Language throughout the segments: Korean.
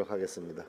하도록 하겠습니다.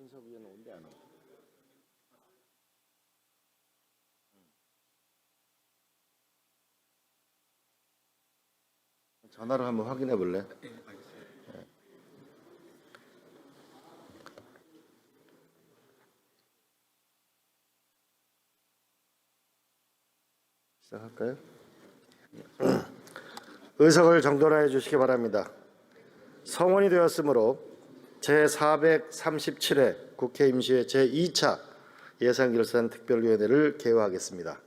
이준석 의원 온대 안 와? 전화로 한번 확인해 볼래? 시작할까요? 의석을 정돈하여 주시기 바랍니다. 성원이 되었으므로 제437회 국회 임시회 제2차 예산결산특별위원회를 개화하겠습니다.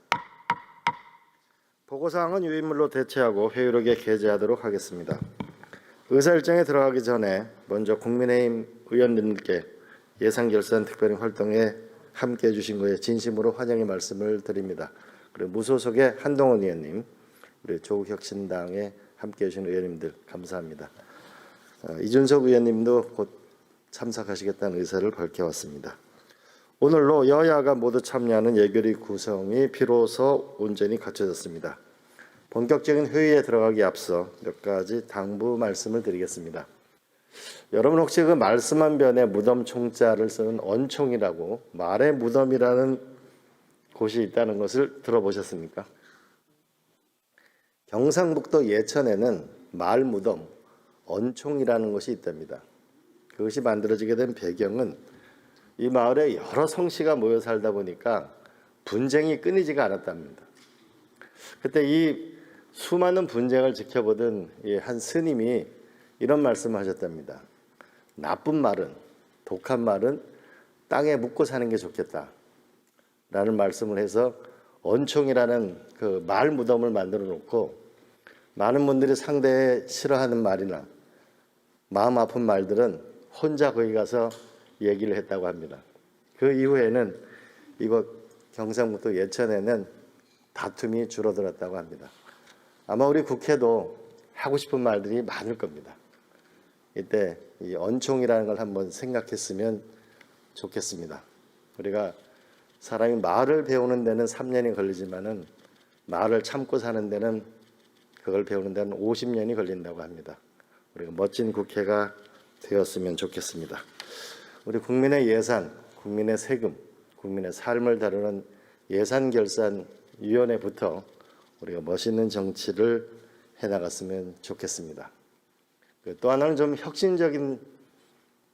보고사항은 유인물로 대체하고 회의록에 게재하도록 하겠습니다. 의사일정에 들어가기 전에 먼저 국민의힘 의원님께 예산결산특별위 활동에 함께해 주신 것에 진심으로 환영의 말씀을 드립니다. 그리고 무소속의 한동훈 의원님, 우리 조국혁신당에 함께해 주신 의원님들 감사합니다. 이준석 의원님도 곧 참석하시겠다는 의사를 밝혀왔습니다. 오늘로 여야가 모두 참여하는 예결위 구성이 비로소 온전히 갖춰졌습니다. 본격적인 회의에 들어가기 앞서 몇 가지 당부 말씀을 드리겠습니다. 여러분 혹시 그 말씀한 변에 무덤 총자를 쓰는 언총이라고 말의 무덤이라는 곳이 있다는 것을 들어보셨습니까? 경상북도 예천에는 말무덤, 언총이라는 것이 있답니다. 그것이 만들어지게 된 배경은 이 마을에 여러 성씨가 모여 살다 보니까 분쟁이 끊이지가 않았답니다. 그때 이 수많은 분쟁을 지켜보던 한 스님이 이런 말씀을 하셨답니다. 나쁜 말은, 독한 말은 땅에 묻고 사는 게 좋겠다 라는 말씀을 해서 언총이라는 그 말 무덤을 만들어 놓고 많은 분들이 상대에 싫어하는 말이나 마음 아픈 말들은 혼자 거기 가서 얘기를 했다고 합니다. 그 이후에는 이곳 경상북도 예천에는 다툼이 줄어들었다고 합니다. 아마 우리 국회도 하고 싶은 말들이 많을 겁니다. 이때 이 언총이라는 걸 한번 생각했으면 좋겠습니다. 우리가 사람이 말을 배우는 데는 3년이 걸리지만은 말을 참고 사는 데는 그걸 배우는 데는 50년이 걸린다고 합니다. 우리가 멋진 국회가 되었으면 좋겠습니다. 우리 국민의 예산, 국민의 세금, 국민의 삶을 다루는 예산결산위원회부터 우리가 멋있는 정치를 해나갔으면 좋겠습니다. 또 하나는 좀 혁신적인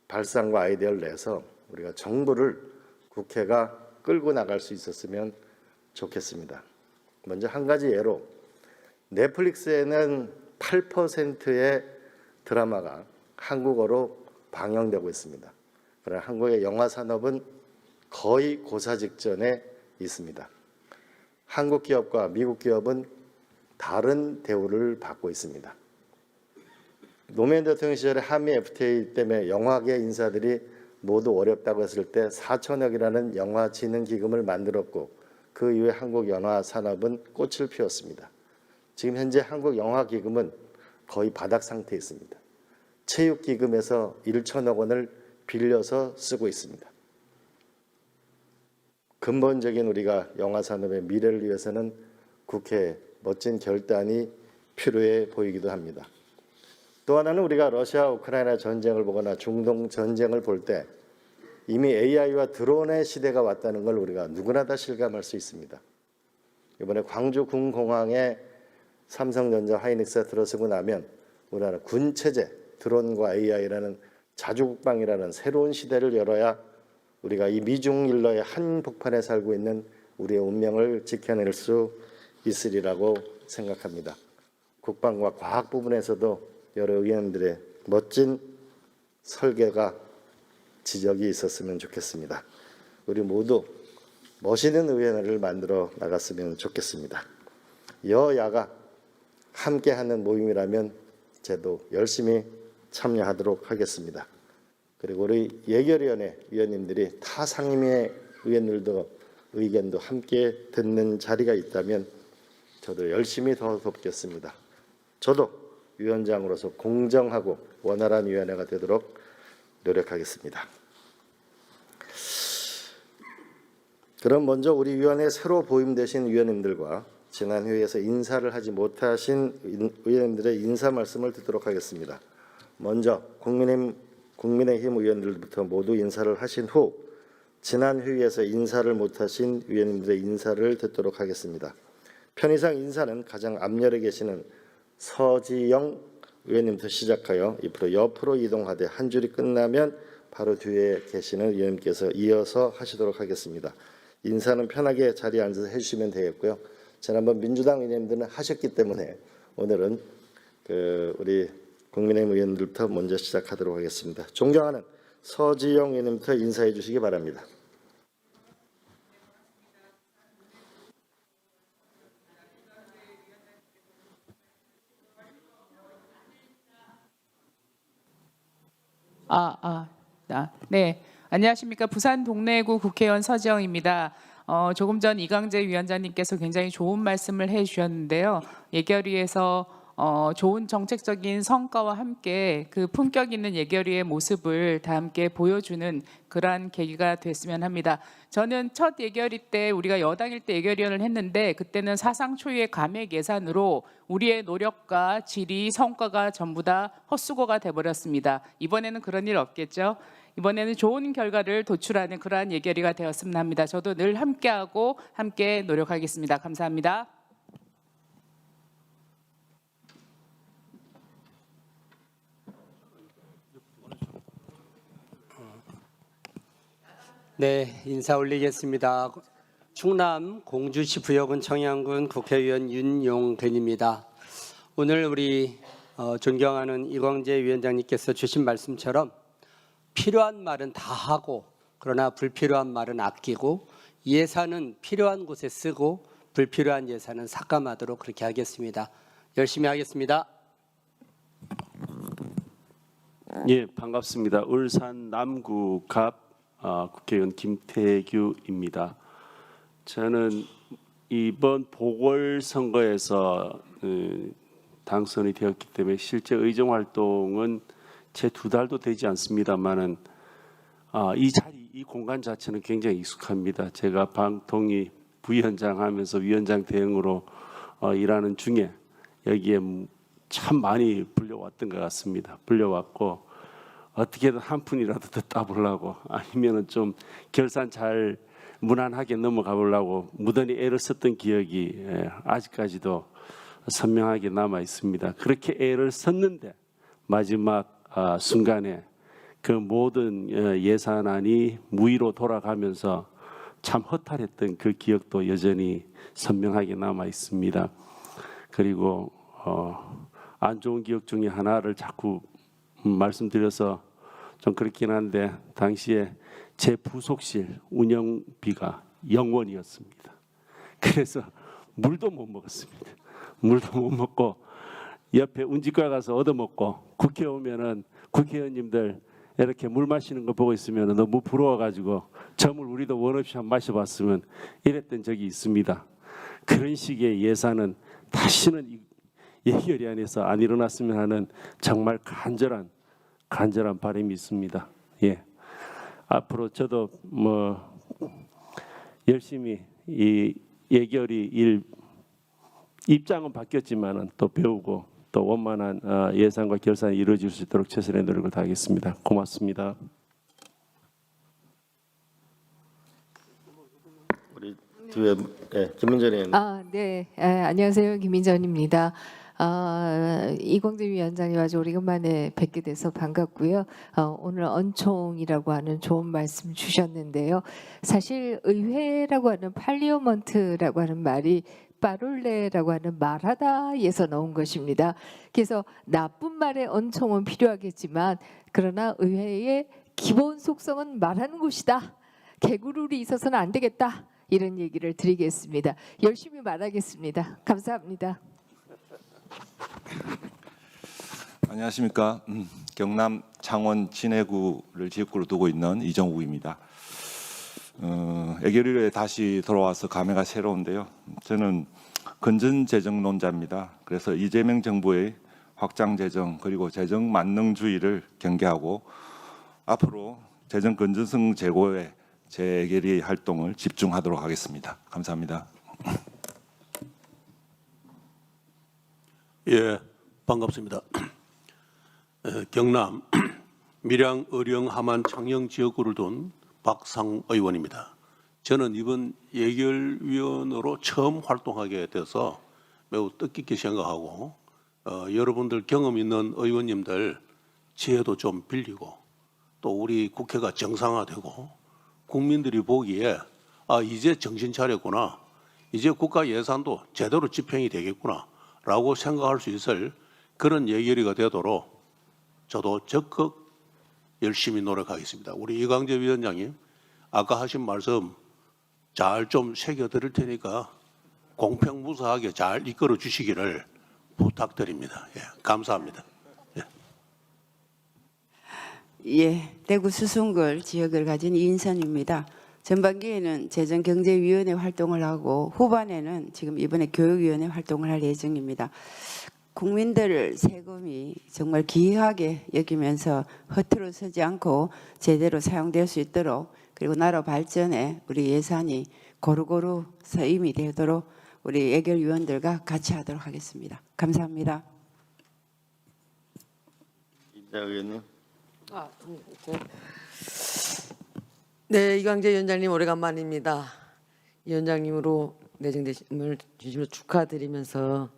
발상과 아이디어를 내서 우리가 정부를 국회가 끌고 나갈 수 있었으면 좋겠습니다. 먼저 한 가지 예로 넷플릭스에는 8%의 드라마가 한국어로 방영되고 있습니다. 그러나 한국의 영화 산업은 거의 고사 직전에 있습니다. 한국 기업과 미국 기업은 다른 대우를 받고 있습니다. 노무현 대통령 시절에 한미 FTA 때문에 영화계 인사들이 모두 어렵다고 했을 때 4천억이라는 영화진흥기금을 만들었고 그 이후에 한국 영화 산업은 꽃을 피웠습니다. 지금 현재 한국 영화기금은 거의 바닥 상태에 있습니다. 체육기금에서 1천억 원을 빌려서 쓰고 있습니다. 근본적인 우리가 영화 산업의 미래를 위해서는 국회에 멋진 결단이 필요해 보이기도 합니다. 또 하나는 우리가 러시아 우크라이나 전쟁을 보거나 중동 전쟁을 볼 때 이미 AI와 드론의 시대가 왔다는 걸 우리가 누구나 다 실감할 수 있습니다. 이번에 광주 군공항에 삼성전자 하이닉스가 들어서고 나면 우리나라 군체제 드론과 AI라는 자주국방이라는 새로운 시대를 열어야 우리가 이 미중 일러의 한복판에 살고 있는 우리의 운명을 지켜낼 수 있으리라고 생각합니다. 국방과 과학 부분에서도 여러 의원들의 멋진 설계가 지적이 있었으면 좋겠습니다. 우리 모두 멋있는 의회를 만들어 나갔으면 좋겠습니다. 여야가 함께하는 모임이라면 저도 열심히 참여하도록 하겠습니다. 그리고 우리 예결위원회 위원님들이 타 상임위 의원들도 의견도 함께 듣는 자리가 있다면 저도 열심히 더 돕겠습니다. 저도 위원장으로서 공정하고 원활한 위원회가 되도록 노력하겠습니다. 그럼 먼저 우리 위원회 새로 보임되신 위원님들과 지난 회의에서 인사를 하지 못하신 의원님들의 인사 말씀을 듣도록 하겠습니다. 먼저 국민의힘 의원들부터 모두 인사를 하신 후 지난 회의에서 인사를 못하신 위원님들의 인사를 듣도록 하겠습니다. 편의상 인사는 가장 앞열에 계시는 서지영 의원님부터 시작하여 옆으로 이동하되 한 줄이 끝나면 바로 뒤에 계시는 의원님께서 이어서 하시도록 하겠습니다. 인사는 편하게 자리에 앉아서 해주시면 되겠고요. 지난번 민주당 의원님들은 하셨기 때문에 오늘은 우리 국민의힘 의원들부터 먼저 시작하도록 하겠습니다. 존경하는 서지영 의원님부터 인사해 주시기 바랍니다. 네, 안녕하십니까. 부산 동래구 국회의원 서지영입니다. 조금 전 이광재 위원장님께서 굉장히 좋은 말씀을 해주셨는데요. 예결위에서 좋은 정책적인 성과와 함께 그 품격 있는 예결위의 모습을 다 함께 보여주는 그러한 계기가 됐으면 합니다. 저는 첫 예결위 때 우리가 여당일 때 예결위원을 했는데 그때는 사상 초유의 감액 예산으로 우리의 노력과 질의, 성과가 전부 다 헛수고가 돼버렸습니다. 이번에는 그런 일 없겠죠? 이번에는 좋은 결과를 도출하는 그러한 예결위가 되었으면 합니다. 저도 늘 함께하고 함께 노력하겠습니다. 감사합니다. 네, 인사 올리겠습니다. 충남 공주시 부여군 청양군 국회의원 윤용근입니다. 오늘 우리 존경하는 이광재 위원장님께서 주신 말씀처럼 필요한 말은 다 하고 그러나 불필요한 말은 아끼고 예산은 필요한 곳에 쓰고 불필요한 예산은 삭감하도록 그렇게 하겠습니다. 열심히 하겠습니다. 예, 반갑습니다. 울산 남구 갑 국회의원 김태규입니다. 저는 이번 보궐선거에서 당선이 되었기 때문에 실제 의정 활동은 제 2달도 되지 않습니다만은 이 자리, 이 공간 자체는 굉장히 익숙합니다. 제가 방통위 부위원장 하면서 위원장 대행으로 일하는 중에 여기에 참 많이 불려왔던 것 같습니다. 불려왔고 어떻게든 한 푼이라도 더 따보려고 아니면은 좀 결산 잘 무난하게 넘어가 보려고 무던히 애를 썼던 기억이 아직까지도 선명하게 남아 있습니다. 그렇게 애를 썼는데 마지막 순간에 그 모든 예산안이 무의로 돌아가면서 참 허탈했던 그 기억도 여전히 선명하게 남아 있습니다. 그리고 안 좋은 기억 중에 하나를 자꾸 말씀드려서 좀 그렇긴 한데 당시에 제 부속실 운영비가 0원이었습니다. 그래서 물도 못 먹었습니다. 물도 못 먹고 옆에 운지과 가서 얻어먹고 국회 오면은 국회의원님들 이렇게 물 마시는 거 보고 있으면 너무 부러워가지고 저 물 우리도 원 없이 한번 마셔봤으면 이랬던 적이 있습니다. 그런 식의 예산은 다시는 예결위 안에서 안 일어났으면 하는 정말 간절한 바람이 있습니다. 예, 앞으로 저도 열심히 이 예결위 일 입장은 바뀌었지만은 또 배우고 또 원만한 예산과 결산이 이루어질 수 있도록 최선의 노력을 다하겠습니다. 고맙습니다. 우리 뒤에 김민정 의원님. 네. 안녕하세요. 김민전입니다. 이광재 위원장님 아주 오래간만에 뵙게 돼서 반갑고요. 오늘 언총이라고 하는 좋은 말씀 주셨는데요. 사실 의회라고 하는 팔리오먼트라고 하는 말이 빠룰레라고 하는 말하다에서 나온 것입니다. 그래서 나쁜 말의 언총은 필요하겠지만 그러나 의회의 기본 속성은 말하는 곳이다. 개구룰이 있어서는 안 되겠다. 이런 얘기를 드리겠습니다. 열심히 말하겠습니다. 감사합니다. 안녕하십니까. 경남 창원 진해구를 지역구로 두고 있는 이정욱입니다. 애결위에 다시 돌아와서 감회가 새로운데요. 저는 건전재정론자입니다. 그래서 이재명 정부의 확장재정 그리고 재정 만능주의를 경계하고 앞으로 재정 건전성 제고에 제 애결위 활동을 집중하도록 하겠습니다. 감사합니다. 예, 반갑습니다. 경남 밀양, 의령, 함안, 창녕 지역구를 둔 박상 의원입니다. 저는 이번 예결위원으로 처음 활동하게 돼서 매우 뜻깊게 생각하고 여러분들 경험 있는 의원님들 지혜도 좀 빌리고 또 우리 국회가 정상화되고 국민들이 보기에 이제 정신 차렸구나, 이제 국가 예산도 제대로 집행이 되겠구나 라고 생각할 수 있을 그런 예결위가 되도록 저도 적극 열심히 노력하겠습니다. 우리 이광재 위원장님 아까 하신 말씀 잘 좀 새겨드릴 테니까 공평무사하게 잘 이끌어 주시기를 부탁드립니다. 예, 감사합니다. 예, 대구 수성구 지역을 가진 이인선입니다. 전반기에는 재정경제위원회 활동을 하고 후반에는 지금 이번에 교육위원회 활동을 할 예정입니다. 국민들 세금이 정말 귀하게 여기면서 허투루 쓰지 않고 제대로 사용될 수 있도록, 그리고 나라 발전에 우리 예산이 고루고루 서임이 되도록 우리 예결위원들과 같이 하도록 하겠습니다. 감사합니다. 이자 의원님. 네, 이광재 위원장님 오래간만입니다. 위원장님으로 내정되심을 주시면 축하드리면서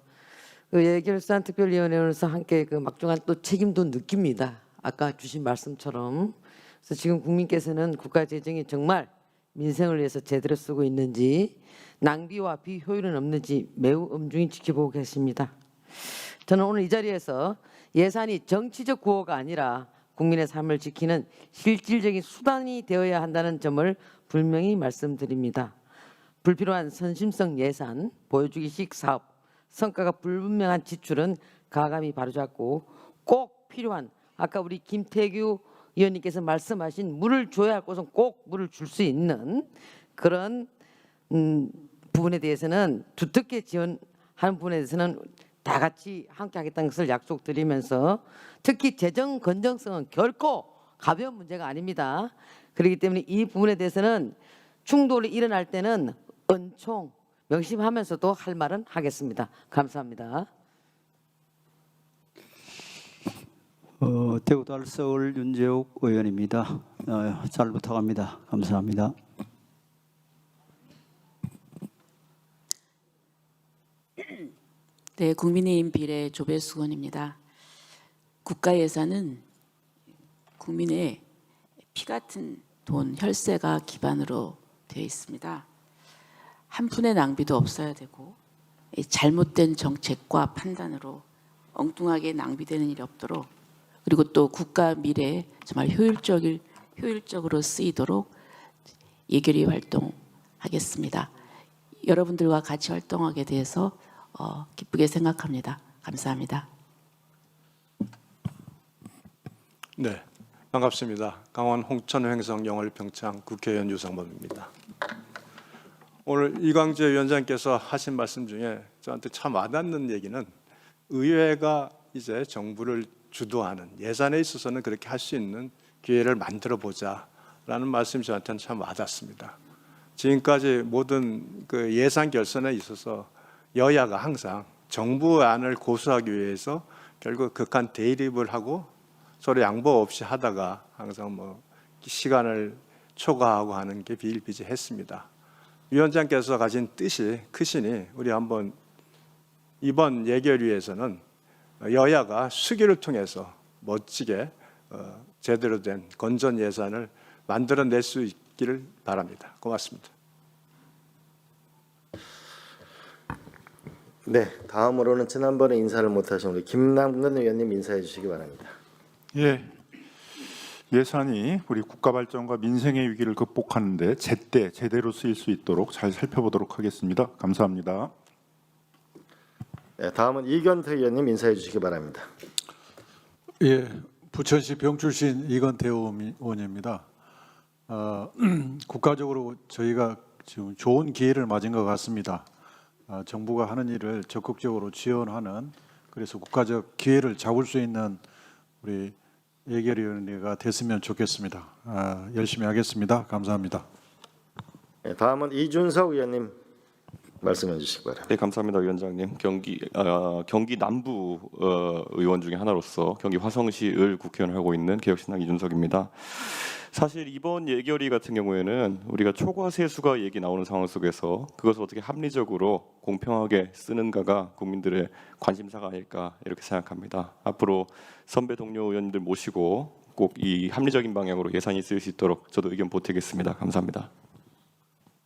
예결산특별위원회로서 함께 막중한 또 책임도 느낍니다. 아까 주신 말씀처럼. 그래서 지금 국민께서는 국가 재정이 정말 민생을 위해서 제대로 쓰고 있는지, 낭비와 비효율은 없는지 매우 엄중히 지켜보고 계십니다. 저는 오늘 이 자리에서 예산이 정치적 구호가 아니라 국민의 삶을 지키는 실질적인 수단이 되어야 한다는 점을 분명히 말씀드립니다. 불필요한 선심성 예산, 보여주기식 사업, 성과가 불분명한 지출은 가감히 바로잡고 꼭 필요한, 아까 우리 김태규 의원님께서 말씀하신 물을 줘야 할 곳은 꼭 물을 줄 수 있는 그런 부분에 대해서는 두텁게 지원하는 부분에 대해서는 다 같이 함께 하겠다는 것을 약속드리면서, 특히 재정 건전성은 결코 가벼운 문제가 아닙니다. 그렇기 때문에 이 부분에 대해서는 충돌이 일어날 때는 은총 명심하면서도 할 말은 하겠습니다. 감사합니다. 대구 달서울 윤재욱 의원입니다. 잘 부탁합니다. 감사합니다. 네, 국민의힘 비례 조배수 의원입니다. 국가 예산은 국민의 피 같은 돈, 혈세가 기반으로 되어 있습니다. 한 푼의 낭비도 없어야 되고 잘못된 정책과 판단으로 엉뚱하게 낭비되는 일이 없도록, 그리고 또 국가 미래에 정말 효율적으로 쓰이도록 예결위 활동하겠습니다. 여러분들과 같이 활동하게 돼서 기쁘게 생각합니다. 감사합니다. 네, 반갑습니다. 강원 홍천 횡성 영월 평창 국회의원 유상범입니다. 오늘 이광재 위원장께서 하신 말씀 중에 저한테 참 와닿는 얘기는, 의회가 이제 정부를 주도하는, 예산에 있어서는 그렇게 할 수 있는 기회를 만들어 보자라는 말씀이 저한테는 참 와닿습니다. 지금까지 모든 그 예산 결산에 있어서 여야가 항상 정부 안을 고수하기 위해서 결국 극한 대립을 하고 서로 양보 없이 하다가 항상 뭐 시간을 초과하고 하는 게 비일비재했습니다. 위원장께서 가진 뜻이 크시니 우리 한번 이번 예결위에서는 여야가 수기를 통해서 멋지게 제대로 된 건전 예산을 만들어낼 수 있기를 바랍니다. 고맙습니다. 네, 다음으로는 지난번에 인사를 못하신 우리 김남근 의원님 인사해 주시기 바랍니다. 예, 예산이 우리 국가 발전과 민생의 위기를 극복하는 데 제때 제대로 쓰일 수 있도록 잘 살펴보도록 하겠습니다. 감사합니다. 네, 다음은 이건태 의원님 인사해 주시기 바랍니다. 예, 부천시 병출신 이건태 의원입니다. 국가적으로 저희가 지금 좋은 기회를 맞은 것 같습니다. 정부가 하는 일을 적극적으로 지원하는, 그래서 국가적 기회를 잡을 수 있는 우리 예결위원회가 됐으면 좋겠습니다. 열심히 하겠습니다. 감사합니다. 네, 다음은 이준석 의원님 말씀해 주시기 바랍니다. 네, 감사합니다, 위원장님. 경기 남부 의원 중에 하나로서 경기 화성시을 국회의원을 하고 있는 개혁신당 이준석입니다. 사실 이번 예결위 같은 경우에는 우리가 초과 세수가 얘기 나오는 상황 속에서 그것을 어떻게 합리적으로 공평하게 쓰는가가 국민들의 관심사가 아닐까 이렇게 생각합니다. 앞으로 선배 동료 의원님들 모시고 꼭 이 합리적인 방향으로 예산이 쓰일 수 있도록 저도 의견 보태겠습니다. 감사합니다.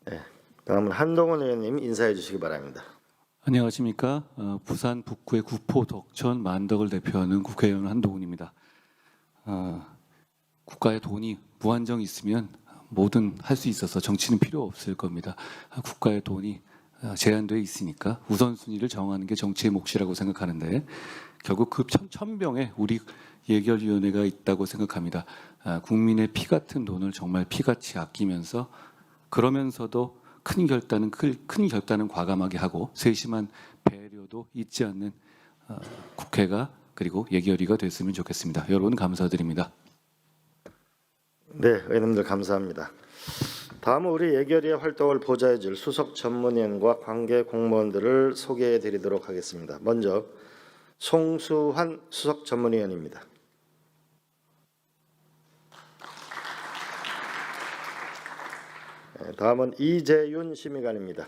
네, 다음은 한동훈 의원님 인사해 주시기 바랍니다. 안녕하십니까. 부산 북구의 구포, 덕천, 만덕을 대표하는 국회의원 한동훈입니다. 국가의 돈이 무한정 있으면 뭐든 할 수 있어서 정치는 필요 없을 겁니다. 국가의 돈이 제한되어 있으니까 우선순위를 정하는 게 정치의 몫이라고 생각하는데 결국 그 천병에 우리 예결위원회가 있다고 생각합니다. 국민의 피 같은 돈을 정말 피같이 아끼면서 그러면서도 큰 결단은 과감하게 하고 세심한 배려도 잊지 않는 국회가 그리고 예결위가 됐으면 좋겠습니다. 여러분 감사드립니다. 네, 의원님들 감사합니다. 다음은 우리 예결위의 활동을 보좌해 줄 수석 전문위원과 관계 공무원들을 소개해 드리도록 하겠습니다. 먼저 송수환 수석 전문위원입니다. 다음은 이재윤 심의관입니다.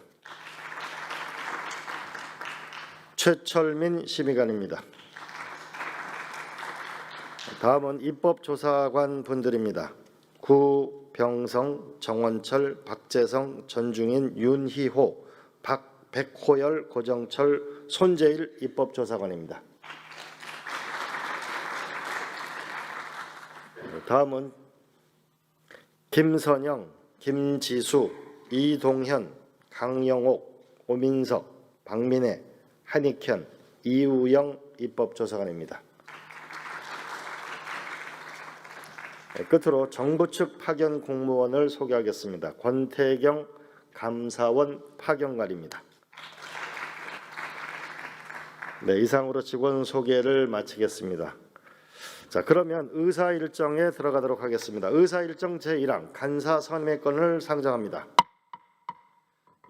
최철민 심의관입니다. 다음은 입법조사관 분들입니다. 구병성, 정원철, 박재성, 전중인, 윤희호, 백호열, 고정철, 손재일 입법조사관입니다. 다음은 김선영, 김지수, 이동현, 강영옥, 오민석, 박민혜, 한익현, 이우영 입법조사관입니다. 끝으로 정부 측 파견 공무원을 소개하겠습니다. 권태경 감사원 파견관입니다. 네, 이상으로 직원 소개를 마치겠습니다. 자, 그러면 의사 일정에 들어가도록 하겠습니다. 의사 일정 제1항 간사 선임권을 상정합니다.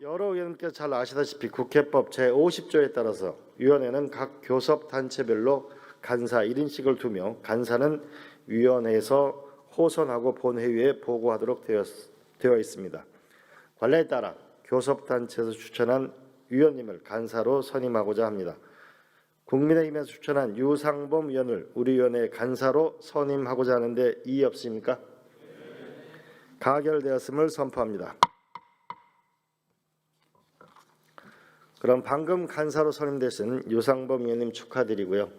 여러 의원님께서 잘 아시다시피 국회법 제50조에 따라서 위원회는 각 교섭 단체별로 간사 1인씩을 두며 간사는 위원회에서 호선하고 본회의에 보고하도록 되어 있습니다. 관례에 따라 교섭단체에서 추천한 위원님을 간사로 선임하고자 합니다. 국민의힘에서 추천한 유상범 의원을 우리 위원회 간사로 선임하고자 하는데 이의 없습니까? 가결되었음을 선포합니다. 그럼 방금 간사로 선임되신 유상범 의원님 축하드리고요.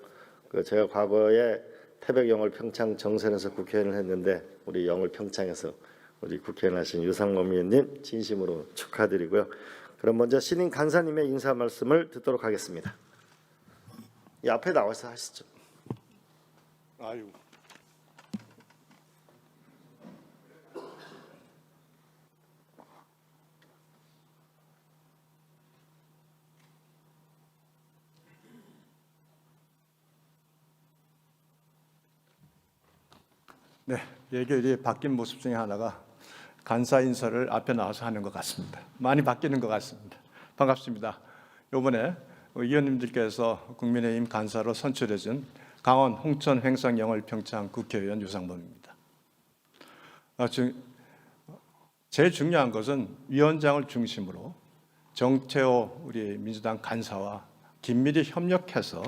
제가 과거에 태백 영월 평창 정선에서 국회의원을 했는데 우리 영월 평창에서 우리 국회의원 하신 유상범 의원님 진심으로 축하드리고요. 그럼 먼저 신임 간사님의 인사 말씀을 듣도록 하겠습니다. 이 앞에 나와서 하시죠. 아유. 네, 예결위의 바뀐 모습 중에 하나가 간사 인사를 앞에 나와서 하는 것 같습니다. 많이 바뀌는 것 같습니다. 반갑습니다. 이번에 의원님들께서 국민의힘 간사로 선출해준 강원 홍천 횡성 영월 평창 국회의원 유상범입니다. 제일 중요한 것은 위원장을 중심으로 정태호 우리 민주당 간사와 긴밀히 협력해서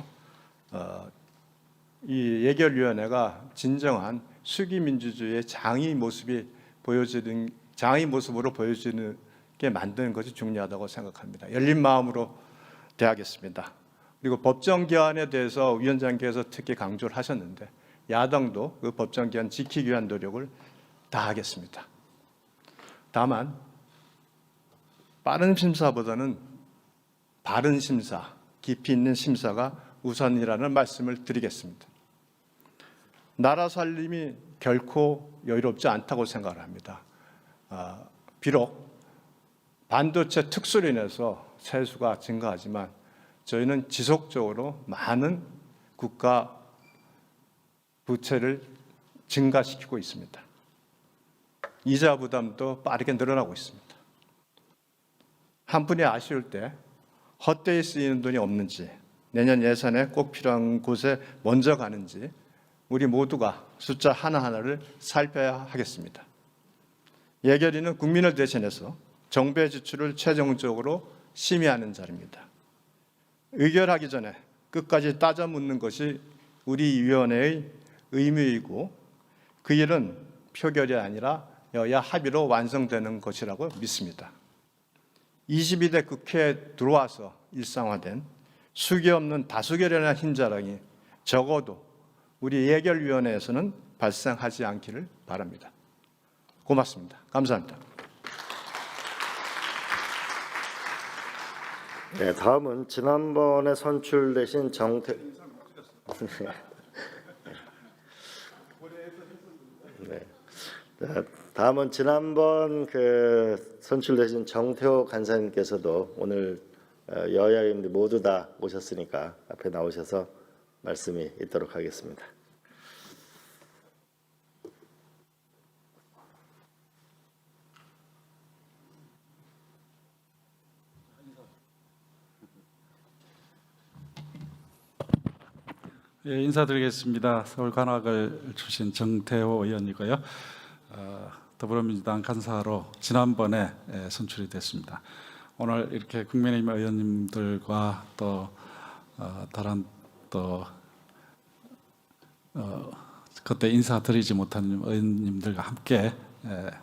이 예결위원회가 진정한 수기 민주주의의 장의 모습으로 보여지는 게 만드는 것이 중요하다고 생각합니다. 열린 마음으로 대하겠습니다. 그리고 법정 기한에 대해서 위원장께서 특히 강조를 하셨는데 야당도 그 법정 기한 지키기 위한 노력을 다하겠습니다. 다만 빠른 심사보다는 바른 심사, 깊이 있는 심사가 우선이라는 말씀을 드리겠습니다. 나라 살림이 결코 여유롭지 않다고 생각을 합니다. 비록 반도체 특수로 인해서 세수가 증가하지만 저희는 지속적으로 많은 국가 부채를 증가시키고 있습니다. 이자 부담도 빠르게 늘어나고 있습니다. 한 분이 아쉬울 때 헛되이 쓰이는 돈이 없는지, 내년 예산에 꼭 필요한 곳에 먼저 가는지 우리 모두가 숫자 하나하나를 살펴야 하겠습니다. 예결위는 국민을 대신해서 정부의 지출을 최종적으로 심의하는 자리입니다. 의결하기 전에 끝까지 따져 묻는 것이 우리 위원회의 의무이고 그 일은 표결이 아니라 여야 합의로 완성되는 것이라고 믿습니다. 22대 국회에 들어와서 일상화된 수기 없는 다수결이라는 흰자랑이 적어도 우리 예결위원회에서는 발생하지 않기를 바랍니다. 고맙습니다. 감사합니다. 네, 다음은 지난번에 선출되신 다음은 지난번 선출되신 정태호 간사님께서도 오늘 여야 의원들 모두 다 오셨으니까 앞에 나오셔서 말씀이 있도록 하겠습니다. 예, 인사드리겠습니다. 서울 관악을 출신 정태호 의원이고요. 더불어민주당 간사로 지난번에 선출이 됐습니다. 오늘 이렇게 국민의힘 의원님들과 또 다른 또 그때 인사드리지 못한 의원님들과 함께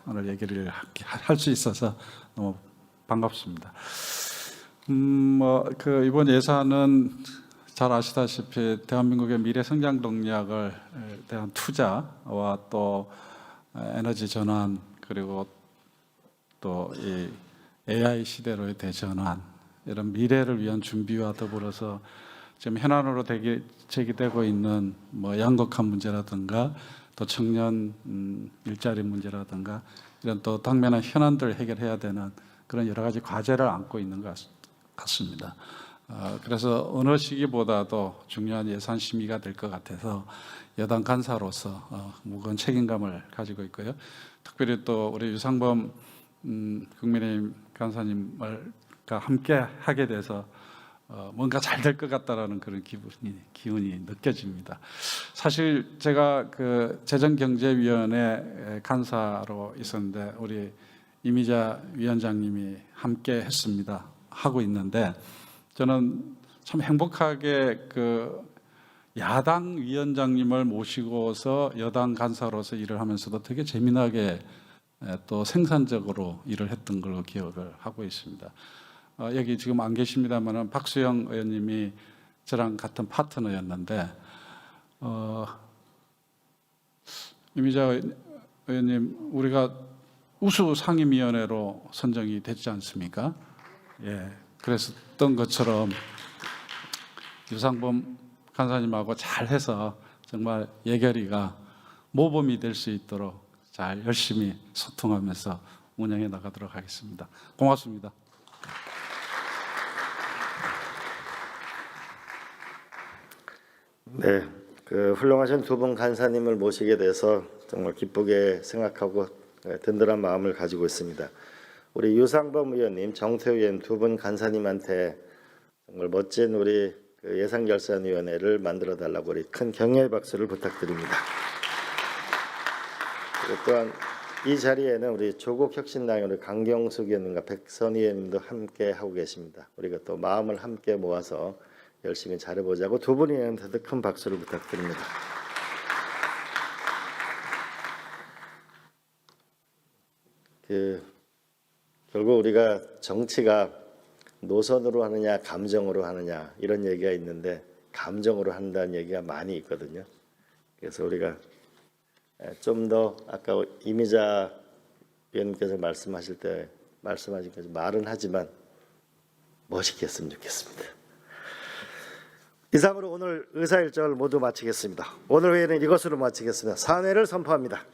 오늘 얘기를 할 수 있어서 너무 반갑습니다. 이번 예산은 잘 아시다시피 대한민국의 미래 성장 동력을 대한 투자와 또 에너지 전환 그리고 또 이 AI 시대로의 대전환 이런 미래를 위한 준비와 더불어서 지금 현안으로 제기되고 있는 양극화 문제라든가 또 청년 일자리 문제라든가 이런 또 당면한 현안들을 해결해야 되는 그런 여러 가지 과제를 안고 있는 것 같습니다. 그래서 어느 시기보다도 중요한 예산 심의가 될 것 같아서 여당 간사로서 무거운 책임감을 가지고 있고요. 특별히 또 우리 유상범 국민의힘 간사님과 함께 하게 돼서 뭔가 잘 될 것 같다라는 그런 기운이 느껴집니다. 사실 제가 재정경제위원회 간사로 있었는데 우리 이미자 위원장님이 함께 했습니다. 하고 있는데 저는 참 행복하게 야당 위원장님을 모시고서 여당 간사로서 일을 하면서도 되게 재미나게 또 생산적으로 일을 했던 걸로 기억을 하고 있습니다. 여기 지금 안 계십니다만 박수영 의원님이 저랑 같은 파트너였는데 이미자 의원님 우리가 우수 상임위원회로 선정이 됐지 않습니까? 예, 그랬었던 것처럼 유상범 간사님하고 잘해서 정말 예결위가 모범이 될 수 있도록 잘 열심히 소통하면서 운영해 나가도록 하겠습니다. 고맙습니다. 네, 훌륭하신 두 분 간사님을 모시게 돼서 정말 기쁘게 생각하고 든든한 마음을 가지고 있습니다. 우리 유상범 의원님, 정태호 의원 두 분 간사님한테 정말 멋진 우리 그 예산결산위원회를 만들어 달라고 우리 큰 격려의 박수를 부탁드립니다. 그리고 또한 이 자리에는 우리 조국혁신당의 우리 강경숙 의원님과 백선희 의원님도 함께 하고 계십니다. 우리가 또 마음을 함께 모아서 열심히 잘해보자고 두 분이한테도 큰 박수를 부탁드립니다. 결국 우리가 정치가 노선으로 하느냐 감정으로 하느냐 이런 얘기가 있는데 감정으로 한다는 얘기가 많이 있거든요. 그래서 우리가 좀 더 아까 이미자 위원님께서 말씀하실 때 말씀하신 것처럼 말은 하지만 멋있게 했으면 좋겠습니다. 이상으로 오늘 의사일정을 모두 마치겠습니다. 오늘 회의는 이것으로 마치겠습니다. 사내를 선포합니다.